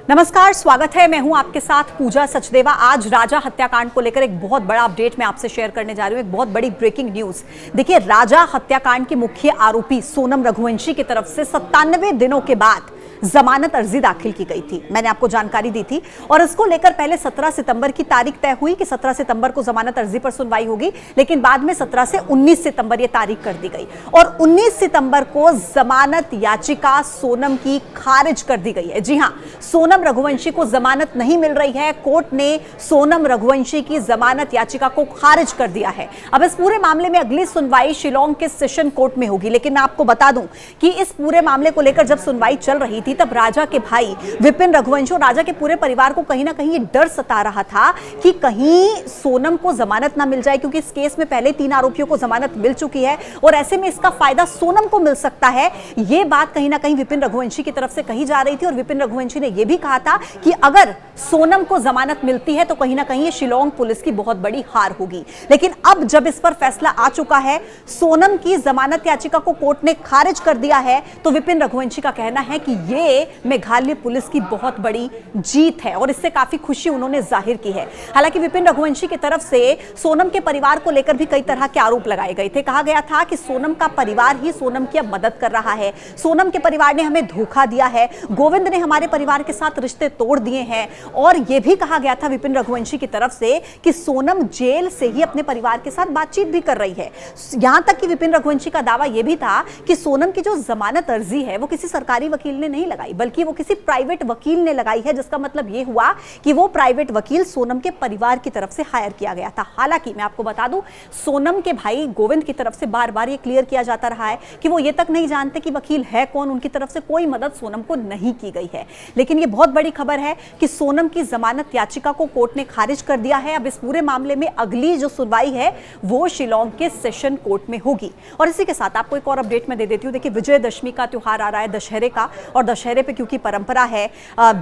नमस्कार, स्वागत है। मैं हूं आपके साथ पूजा सचदेवा। आज राजा हत्याकांड को लेकर एक बहुत बड़ा अपडेट मैं आपसे शेयर करने जा रही हूं। एक बहुत बड़ी ब्रेकिंग न्यूज। देखिए, राजा हत्याकांड की मुख्य आरोपी सोनम रघुवंशी की तरफ से 97 दिनों के बाद जमानत अर्जी दाखिल की गई थी। मैंने आपको जानकारी दी थी और इसको लेकर पहले 17 सितंबर की तारीख तय हुई कि 17 सितंबर को जमानत अर्जी पर सुनवाई होगी, लेकिन बाद में 17 से 19 सितंबर ये तारीख कर दी गई और 19 सितंबर को जमानत याचिका सोनम की खारिज कर दी गई है। जी हां, सोनम रघुवंशी को जमानत नहीं मिल रही है। कोर्ट ने सोनम रघुवंशी की जमानत याचिका को खारिज कर दिया है। अब इस पूरे मामले में अगली सुनवाई शिलोंग के सेशन कोर्ट में होगी, लेकिन मैं आपको बता दूं कि इस पूरे मामले को लेकर जब सुनवाई चल रही थी तब राजा के भाई विपिन रघुवंशी और राजा के पूरे परिवार को कहीं ना कहीं ये डर सता रहा था कि कहीं सोनम को जमानत ना मिल जाए, क्योंकि इस केस में पहले 3 आरोपियों को जमानत मिल चुकी है और ऐसे में इसका फायदा सोनम को मिल सकता है। यह बात कहीं ना कहीं विपिन रघुवंशी की तरफ से कही जा रही थी और विपिन रघुवंशी ने यह भी कहा था कि अगर सोनम को जमानत मिलती है तो कहीं ना कहीं ये शिलोंग पुलिस की बहुत बड़ी हार होगी। लेकिन अब जब इस पर फैसला आ चुका है, सोनम की जमानत याचिका को कोर्ट ने खारिज कर दिया है, तो विपिन रघुवंशी का कहना है कि ये मेघालय पुलिस की बहुत बड़ी जीत है और इससे काफी खुशी उन्होंने जाहिर की है। हालांकि विपिन रघुवंशी की तरफ से सोनम के परिवार को लेकर भी कई तरह के आरोप लगाए गए थे। कहा गया था कि सोनम का परिवार ही सोनम की अब मदद कर रहा है, सोनम के परिवार ने हमें धोखा दिया है, गोविंद ने हमारे परिवार के साथ रिश्ते तोड़ दिए हैं। और यह भी कहा गया था विपिन रघुवंशी की तरफ से कि सोनम जेल से ही अपने परिवार के साथ बातचीत भी कर रही है। यहां तक कि विपिन रघुवंशी का दावा यह भी था कि सोनम की जो जमानत अर्जी है वो किसी सरकारी वकील ने नहीं लगाई, बल्कि वो किसी प्राइवेट वकील ने लगाई है, जिसका मतलब यह हुआ कि वो प्राइवेट वकील सोनम के परिवार की तरफ से हायर किया गया था। हालांकि मैं आपको बता दूं, सोनम के भाई गोविंद की तरफ से बार बार ये क्लियर किया जाता रहा है कि वो ये तक नहीं जानते कि वकील है कौन, उनकी तरफ से कोई मदद सोनम को नहीं की गई है। लेकिन ये बहुत बड़ी खबर है कि सोनम की जमानत याचिका को कोर्ट ने खारिज कर दिया है। अब इस पूरे मामले में अगली जो सुनवाई है वो शिलोंग के सेशन कोर्ट में होगी। और इसी के साथ आपको एक और अपडेट मैं दे देती हूँ। देखिए, विजयदशमी का त्योहार आ रहा है, दशहरे का, और दशहरे पे क्योंकि परंपरा है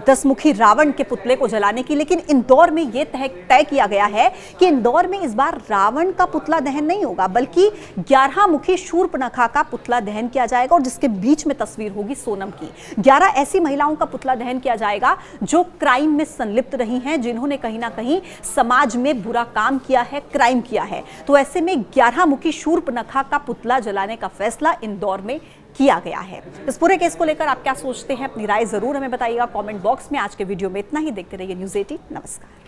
10 मुखी रावण के पुतले को जलाने की, लेकिन इंदौर में यह तय किया गया है कि इंदौर में इस बार रावण का पुतला दहन नहीं होगा, बल्कि 11 मुखी शूर्पणखा का पुतला दहन किया जाएगा और जिसके बीच में तस्वीर होगी सोनम की। 11 ऐसी महिलाओं का पुतला दहन किया जाएगा जो क्राइम में संलिप्त रही हैं, जिन्होंने कहीं ना कहीं समाज में बुरा काम किया है, क्राइम किया है। तो ऐसे में 11 मुखी शूर्पणखा का पुतला जलाने का फैसला इंदौर में किया गया है। इस पूरे केस को लेकर आप क्या सोचते हैं? अपनी राय जरूर हमें बताइएगा कमेंट बॉक्स में। आज के वीडियो में इतना ही। देखते रहिए न्यूज़ 18। नमस्कार।